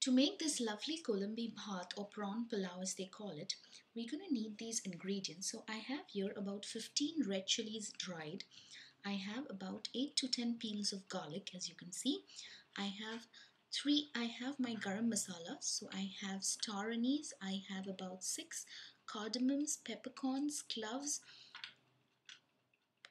To make this lovely Kolambi Bhaat or prawn pulao as they call it, we're going to need these ingredients. So I have here about 15 red chilies dried. I have about 8 to 10 peels of garlic, as you can see. I have my garam masala. So I have star anise. I have about 6 cardamoms, peppercorns, cloves,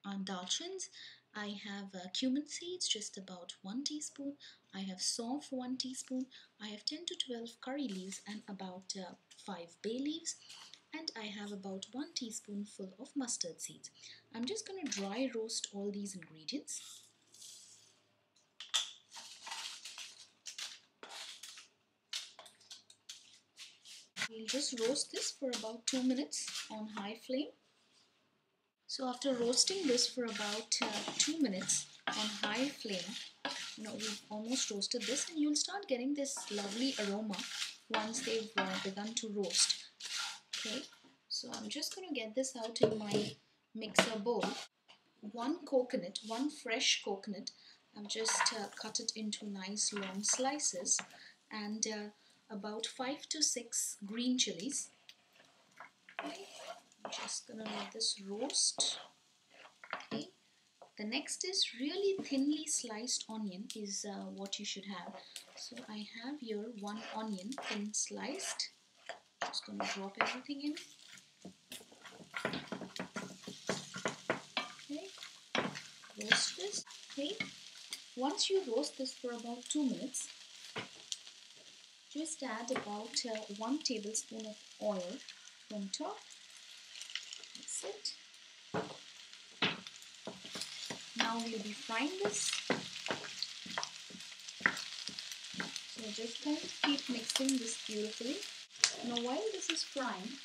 dalchins. I have cumin seeds, just about 1 teaspoon. I have saunf, 1 teaspoon. I have 10 to 12 curry leaves and about 5 bay leaves. And I have about 1 teaspoonful of mustard seeds. I'm just going to dry roast all these ingredients. We'll just roast this for about 2 minutes on high flame. So after roasting this for about 2 minutes on high flame, we've almost roasted this, and you'll start getting this lovely aroma once they've begun to roast. Okay, so I'm just going to get this out in my mixer bowl. One fresh coconut, I've just cut it into nice long slices, and about 5 to 6 green chilies. Okay, I'm just going to let this roast. Okay. The next is really thinly sliced onion is what you should have. So I have here 1 onion thin sliced. Just going to drop everything in. Okay, roast this. Okay, once you roast this for about 2 minutes, just add about 1 tablespoon of oil from top. That's it. Now we'll be frying this. So just going to keep mixing this beautifully. Now while this is frying,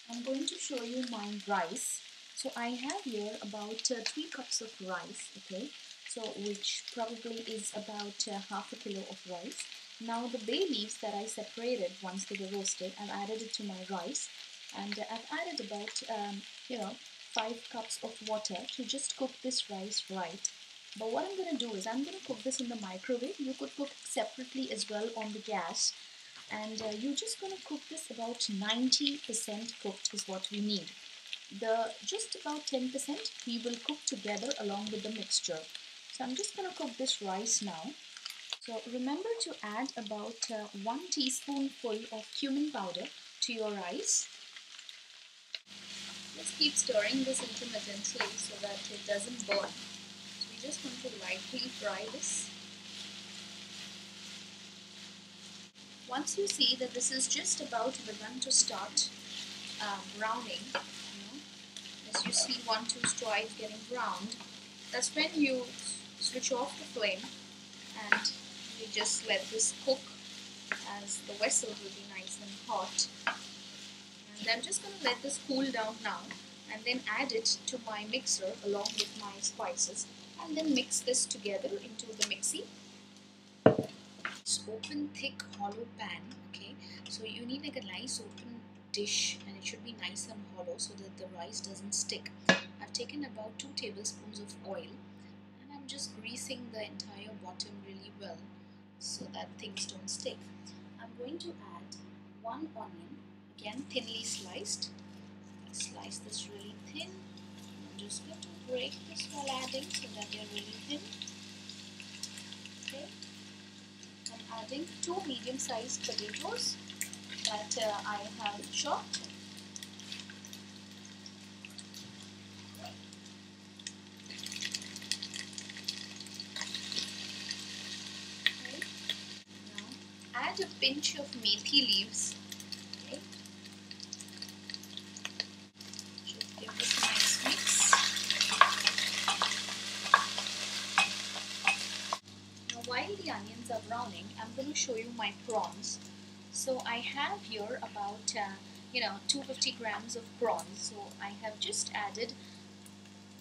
I'm going to show you my rice. So I have here about 3 cups of rice, okay, so which probably is about half a kilo of rice. Now the bay leaves that I separated once they were roasted, I've added it to my rice, and I've added about 5 cups of water to just cook this rice right. But what I'm going to do is I'm going to cook this in the microwave. You could cook separately as well on the gas. And you're just going to cook this about 90% cooked is what we need. The just about 10% we will cook together along with the mixture. So I'm just going to cook this rice now. So remember to add about 1 teaspoonful of cumin powder to your rice. Just keep stirring this intermittently so that it doesn't burn. So we just want to lightly fry this. Once you see that this is just about begun to start browning, as you see 1-2 strides getting browned, that's when you switch off the flame and you just let this cook as the vessel will be nice and hot. And I'm just going to let this cool down now and then add it to my mixer along with my spices, and then mix this together into the mixie. Open thick hollow pan, okay, so you need like a nice open dish, and it should be nice and hollow so that the rice doesn't stick. I've taken about 2 tablespoons of oil, and I'm just greasing the entire bottom really well so that things don't stick. I'm going to add 1 onion, again thinly sliced. I slice this really thin. I'm just going to break this while adding so that they're really thin. Okay. I'm adding 2 medium-sized potatoes that I have chopped. Okay. Now add a pinch of methi leaves. Okay. Just give this a nice mix. Now while the onions are browning, I'm going to show you my prawns. So I have here about 250 grams of prawns. So I have just added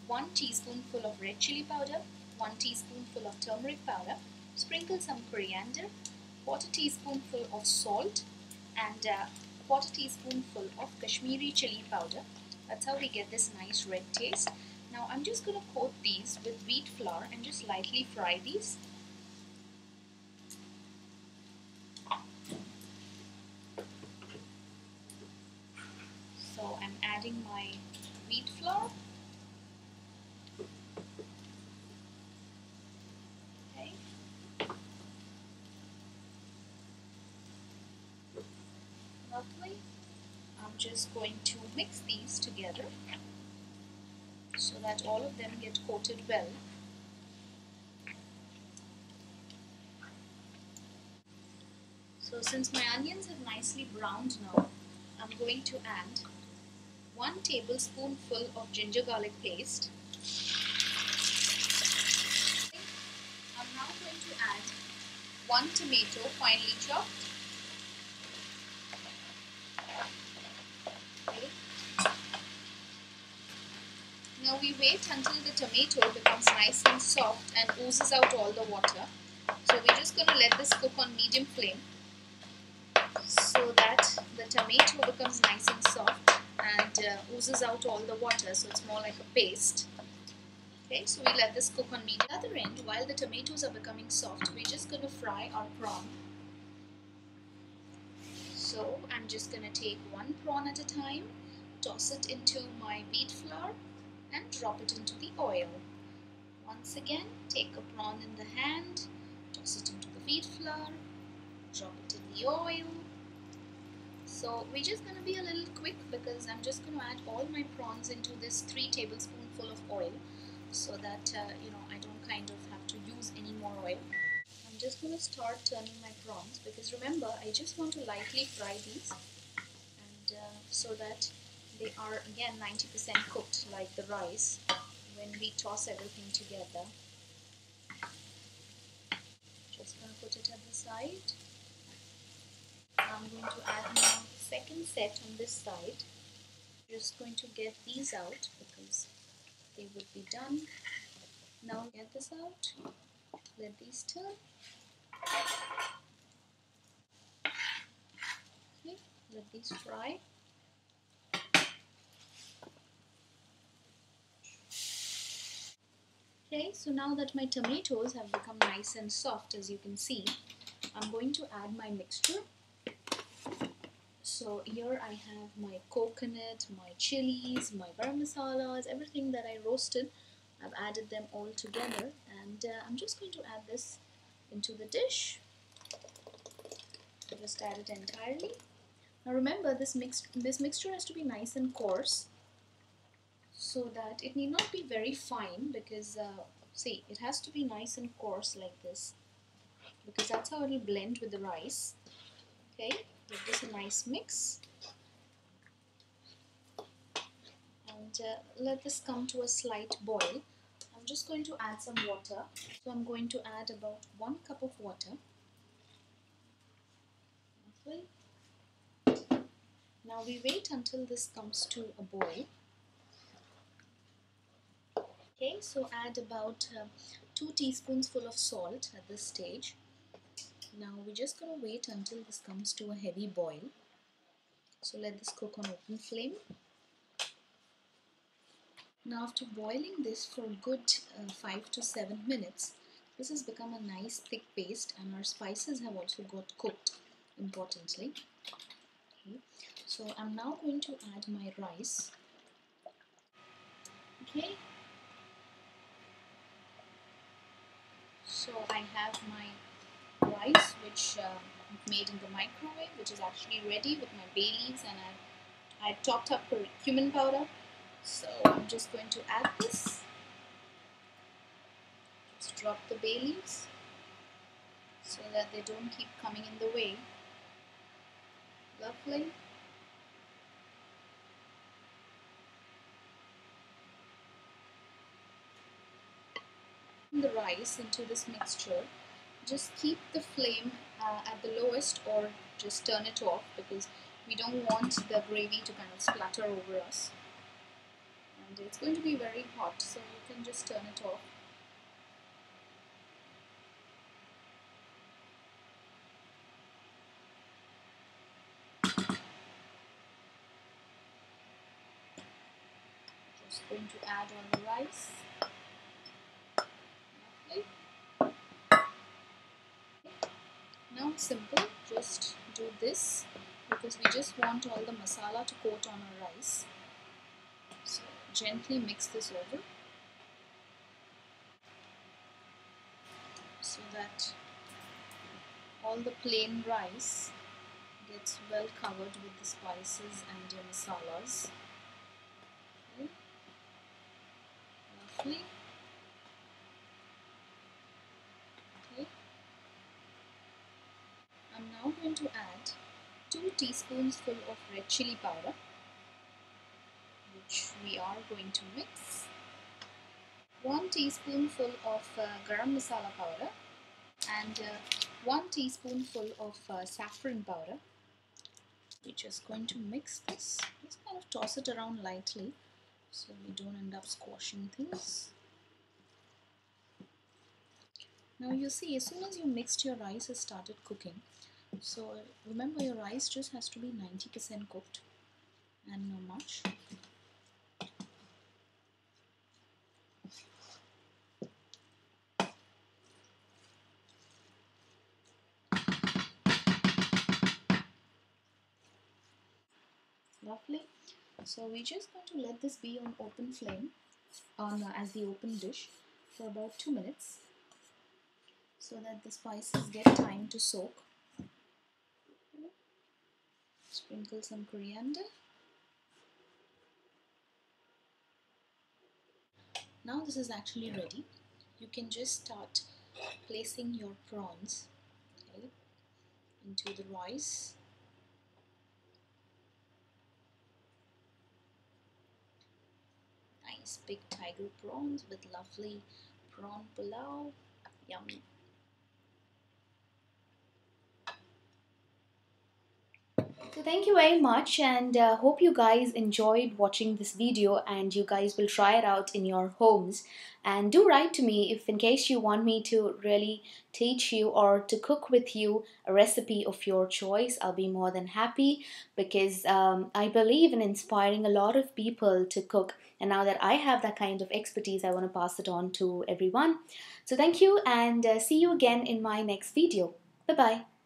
1 teaspoonful of red chili powder, 1 teaspoonful of turmeric powder, sprinkle some coriander, 1/4 teaspoonful of salt, and 1/4 teaspoonful of Kashmiri chili powder. That's how we get this nice red taste. Now I'm just going to coat these with wheat flour and just lightly fry these. adding my wheat flour. Okay. Lovely. I'm just going to mix these together so that all of them get coated well. So since my onions have nicely browned now, I'm going to add 1 tablespoonful of ginger garlic paste. I'm now going to add 1 tomato finely chopped. Okay. Now we wait until the tomato becomes nice and soft and oozes out all the water. So we're just going to let this cook on medium flame so that the tomato becomes nice and soft and oozes out all the water, so it's more like a paste. Okay, so we let this cook on medium. At the other end, while the tomatoes are becoming soft, we're just going to fry our prawn. So I'm just going to take 1 prawn at a time, toss it into my wheat flour and drop it into the oil. Once again, take a prawn in the hand, toss it into the wheat flour, drop it in the oil. So we're just going to be a little quick because I'm just going to add all my prawns into this 3 tablespoonful of oil so that I don't kind of have to use any more oil. I'm just going to start turning my prawns because remember, I just want to lightly fry these and so that they are again 90% cooked like the rice when we toss everything together. Just going to put it at the side. I'm going to add my second set on this side. Just going to get these out because they would be done. Now get this out. Let these turn. Okay, let these fry. Okay, so now that my tomatoes have become nice and soft, as you can see, I'm going to add my mixture. So here I have my coconut, my chilies, my garam masalas, everything that I roasted. I've added them all together and I'm just going to add this into the dish. Just add it entirely. Now remember, this mixture has to be nice and coarse so that it need not be very fine because see, it has to be nice and coarse like this because that's how it will blend with the rice. Okay, give this a nice mix and let this come to a slight boil. I'm just going to add some water. So I'm going to add about 1 cup of water. Okay. Now we wait until this comes to a boil. Okay, so add about 2 teaspoons full of salt at this stage. Now we're just going to wait until this comes to a heavy boil. So let this cook on open flame. Now after boiling this for a good 5 to 7 minutes, this has become a nice thick paste and our spices have also got cooked importantly. Okay. So I'm now going to add my rice. Okay. So I have my rice which I've made in the microwave, which is actually ready with my bay leaves, and I topped up with cumin powder. So I'm just going to add this. Just drop the bay leaves so that they don't keep coming in the way. Lovely. The rice into this mixture. Just keep the flame at the lowest or just turn it off because we don't want the gravy to kind of splatter over us. And it's going to be very hot, so you can just turn it off. Just going to add on the rice. Okay. Now simple, just do this because we just want all the masala to coat on our rice. gently mix this over so that all the plain rice gets well covered with the spices and your masalas. Okay. Lovely. Okay. I'm now going to add 2 teaspoons of red chili powder, which we are going to mix. 1 teaspoonful of garam masala powder and 1 teaspoonful of saffron powder. We're just going to mix this. Just kind of toss it around lightly so we don't end up squashing things. Now you see, as soon as you mixed, your rice has started cooking. So remember, your rice just has to be 90% cooked and not much. Lovely. So we're just going to let this be on open flame as the open dish for about 2 minutes so that the spices get time to soak. Sprinkle some coriander. Now this is actually ready. You can just start placing your prawns, okay, into the rice. Nice big tiger prawns with lovely prawn pulao. Yummy. So thank you very much, and hope you guys enjoyed watching this video and you guys will try it out in your homes. And do write to me if in case you want me to really teach you or to cook with you a recipe of your choice. I'll be more than happy because I believe in inspiring a lot of people to cook. And now that I have that kind of expertise, I want to pass it on to everyone. So thank you, and see you again in my next video. Bye-bye.